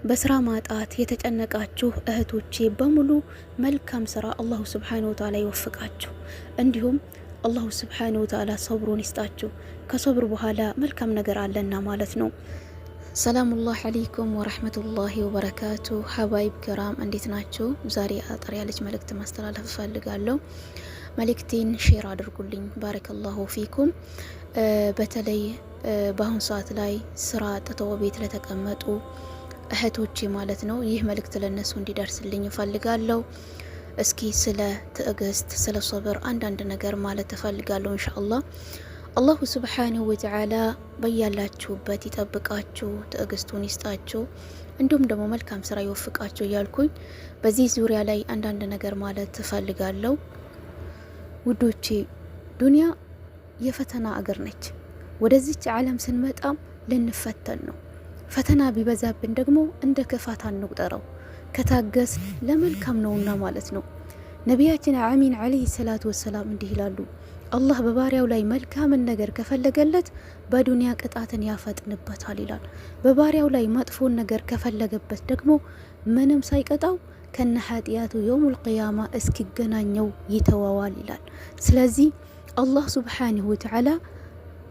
በስራ ማጣት የተጨነቃችሁ እህቶቼ በሙሉ መልካም ስራ አላሁ ስብሓነሁ ወተዓላ ይወፍቃችሁ። እንዲሁም አላሁ ስብሓነሁ ወተዓላ ሰብሩን ይስጣችሁ። ከሰብር በኋላ መልካም ነገር አለና ማለት ነው። ሰላሙላህ አለይኩም ወረህመቱላሂ ወበረካቱ። ሀባይብ ክራም እንዴት ናችሁ? ዛሬ አጠር ያለች መልእክት ማስተላለፍ እፈልጋለሁ። መልእክቴን ሼር አድርጉልኝ። ባረከላሁ ፊኩም። በተለይ በአሁኑ ሰዓት ላይ ስራ አጥተው ቤት ለተቀመጡ እህቶቼ ማለት ነው ይህ መልእክት ለነሱ እንዲደርስልኝ እፈልጋለሁ። እስኪ ስለ ትዕግስት ስለ ሶብር አንዳንድ ነገር ማለት እፈልጋለሁ። ኢንሻአላህ አላሁ ሱብሓነሁ ወተዓላ በያላችሁበት ይጠብቃችሁ፣ ትዕግስቱን ይስጣችሁ፣ እንዲሁም ደግሞ መልካም ስራ ይወፍቃችሁ እያልኩኝ በዚህ ዙሪያ ላይ አንዳንድ ነገር ማለት እፈልጋለሁ። ውዶቼ ዱንያ የፈተና አገር ነች። ወደዚች ዓለም ስንመጣም ልንፈተን ነው። ፈተና ቢበዛብን ደግሞ እንደ ክፋት አንቁጠረው፣ ከታገስ ለመልካም ነውና ማለት ነው። ነቢያችን አሚን አለይሂ ሰላቱ ወሰላም እንዲህ ይላሉ፣ አላህ በባሪያው ላይ መልካምን ነገር ከፈለገለት በዱንያ ቅጣትን ያፈጥንበታል ይላል። በባሪያው ላይ መጥፎን ነገር ከፈለገበት ደግሞ ምንም ሳይቀጣው ከነ ኃጢያቱ የውሙል ቂያማ እስኪገናኘው ይተዋዋል ይላል። ስለዚህ አላህ ሱብሓነሁ ወተዓላ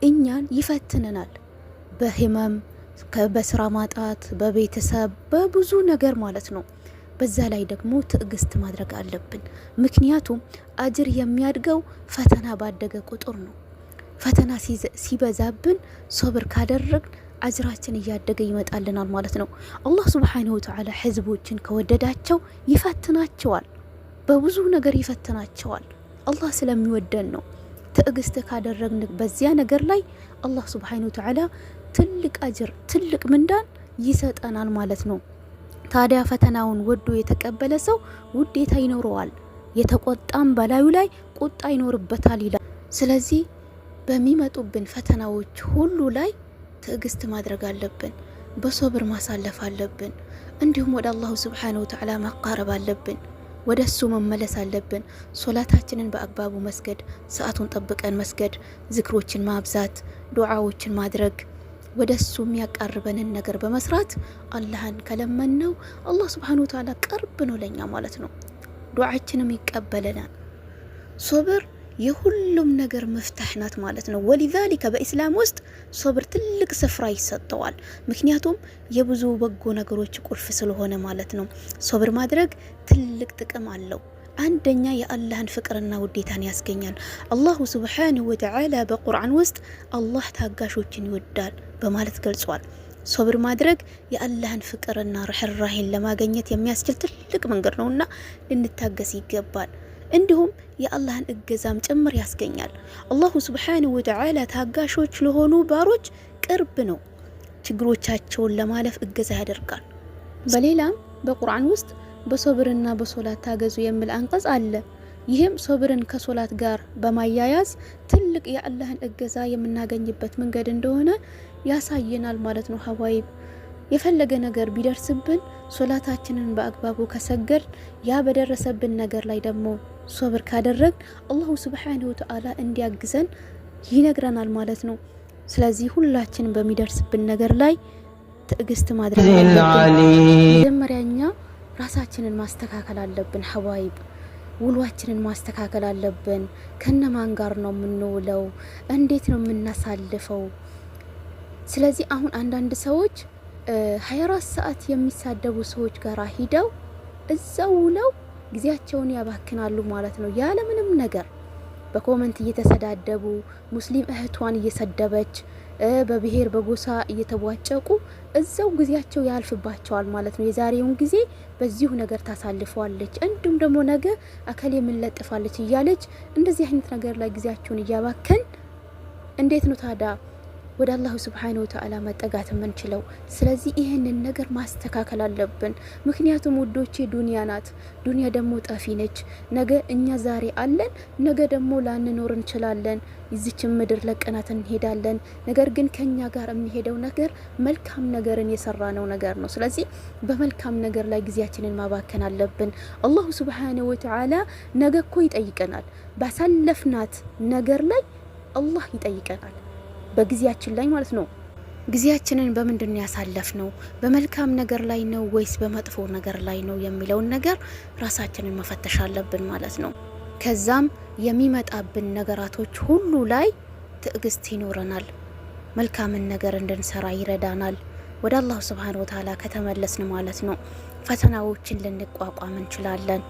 እኛን ይፈትነናል በህመም በስራ ማጣት በቤተሰብ በብዙ ነገር ማለት ነው። በዛ ላይ ደግሞ ትዕግስት ማድረግ አለብን። ምክንያቱም አጅር የሚያድገው ፈተና ባደገ ቁጥር ነው። ፈተና ሲበዛብን ሶብር ካደረግን አጅራችን እያደገ ይመጣልናል ማለት ነው። አላህ ሱብሓነሁ ወተዓላ ህዝቦችን ከወደዳቸው ይፈትናቸዋል፣ በብዙ ነገር ይፈትናቸዋል። አላህ ስለሚወደን ነው። ትዕግስት ካደረግን በዚያ ነገር ላይ አላህ ሱብሓነሁ ወተዓላ ትልቅ አጅር ትልቅ ምንዳን ይሰጠናል ማለት ነው። ታዲያ ፈተናውን ወዶ የተቀበለ ሰው ውዴታ ይኖረዋል፣ የተቆጣም በላዩ ላይ ቁጣ ይኖርበታል ይላል። ስለዚህ በሚመጡብን ፈተናዎች ሁሉ ላይ ትዕግስት ማድረግ አለብን፣ በሶብር ማሳለፍ አለብን። እንዲሁም ወደ አላሁ ሱብሓነሁ ወተዓላ ማቃረብ አለብን፣ ወደ እሱ መመለስ አለብን። ሶላታችንን በአግባቡ መስገድ፣ ሰዓቱን ጠብቀን መስገድ፣ ዝክሮችን ማብዛት፣ ዱዓዎችን ማድረግ፣ ወደ እሱ የሚያቃርበንን ነገር በመስራት አላህን ከለመነው አላህ ሱብሓነሁ ወተዓላ ቅርብ ነው ለኛ ማለት ነው። ዱዓችንም ይቀበለናል። ሶብር የሁሉም ነገር መፍታህ ናት ማለት ነው። ወሊዛሊከ በኢስላም ውስጥ ሶብር ትልቅ ስፍራ ይሰጠዋል። ምክንያቱም የብዙ በጎ ነገሮች ቁልፍ ስለሆነ ማለት ነው። ሶብር ማድረግ ትልቅ ጥቅም አለው። አንደኛ የአላህን ፍቅርና ውዴታን ያስገኛል። አላሁ ሱብሓነሁ ወተዓላ በቁርአን ውስጥ አላህ ታጋሾችን ይወዳል በማለት ገልጿል። ሶብር ማድረግ የአላህን ፍቅርና ርህራሄን ለማግኘት የሚያስችል ትልቅ መንገድ ነውና ልንታገስ ይገባል። እንዲሁም የአላህን እገዛም ጭምር ያስገኛል። አላሁ ሱብሓነሁ ወተዓላ ታጋሾች ለሆኑ ባሮች ቅርብ ነው። ችግሮቻቸውን ለማለፍ እገዛ ያደርጋል። በሌላም በቁርአን ውስጥ በሶብርና በሶላት ታገዙ የሚል አንቀጽ አለ። ይህም ሶብርን ከሶላት ጋር በማያያዝ ትልቅ የአላህን እገዛ የምናገኝበት መንገድ እንደሆነ ያሳየናል ማለት ነው። ሀባይብ የፈለገ ነገር ቢደርስብን ሶላታችንን በአግባቡ ከሰገድ ያ በደረሰብን ነገር ላይ ደግሞ ሶብር ካደረግ አላሁ ሱብሓነሁ ወተዓላ እንዲያግዘን ይነግረናል ማለት ነው። ስለዚህ ሁላችን በሚደርስብን ነገር ላይ ትዕግስት ማድረግ አለብን። መጀመሪያኛ ራሳችንን ማስተካከል አለብን። ሀባይብ ውሏችንን ማስተካከል አለብን። ከነማን ጋር ነው የምንውለው? እንዴት ነው የምናሳልፈው? ስለዚህ አሁን አንዳንድ ሰዎች 24 ሰዓት የሚሳደቡ ሰዎች ጋር ሂደው እዛው ውለው ጊዜያቸውን ያባክናሉ ማለት ነው። ያለ ምንም ነገር በኮመንት እየተሰዳደቡ ሙስሊም እህቷን እየሰደበች በብሔር በጎሳ እየተቧጨቁ እዛው ጊዜያቸው ያልፍባቸዋል ማለት ነው። የዛሬውን ጊዜ በዚሁ ነገር ታሳልፈዋለች፣ እንዲሁም ደግሞ ነገ አከሌ ምን ለጥፋለች እያለች እንደዚህ አይነት ነገር ላይ ጊዜያቸውን እያባከን እንዴት ነው ታዲያ ወደ አላሁ ሱብሓነሁ ወተዓላ መጠጋት የምንችለው? ስለዚህ ይህንን ነገር ማስተካከል አለብን። ምክንያቱም ውዶቼ ዱንያ ናት። ዱንያ ደግሞ ጠፊ ነች። ነገ እኛ ዛሬ አለን፣ ነገ ደግሞ ላንኖር እንችላለን። ይዚችን ምድር ለቀናት እንሄዳለን። ነገር ግን ከኛ ጋር የሚሄደው ነገር መልካም ነገርን የሰራነው ነገር ነው። ስለዚህ በመልካም ነገር ላይ ጊዜያችንን ማባከን አለብን። አላሁ ሱብሓነሁ ወተዓላ ነገ እኮ ይጠይቀናል። ባሳለፍናት ነገር ላይ አላህ ይጠይቀናል በጊዜያችን ላይ ማለት ነው። ጊዜያችንን በምንድን ያሳለፍነው? በመልካም ነገር ላይ ነው ወይስ በመጥፎ ነገር ላይ ነው የሚለውን ነገር ራሳችንን መፈተሽ አለብን ማለት ነው። ከዛም የሚመጣብን ነገራቶች ሁሉ ላይ ትዕግስት ይኖረናል። መልካምን ነገር እንድንሰራ ይረዳናል። ወደ አላህ ሱብሓነሁ ወተዓላ ከተመለስን ማለት ነው ፈተናዎችን ልንቋቋም እንችላለን።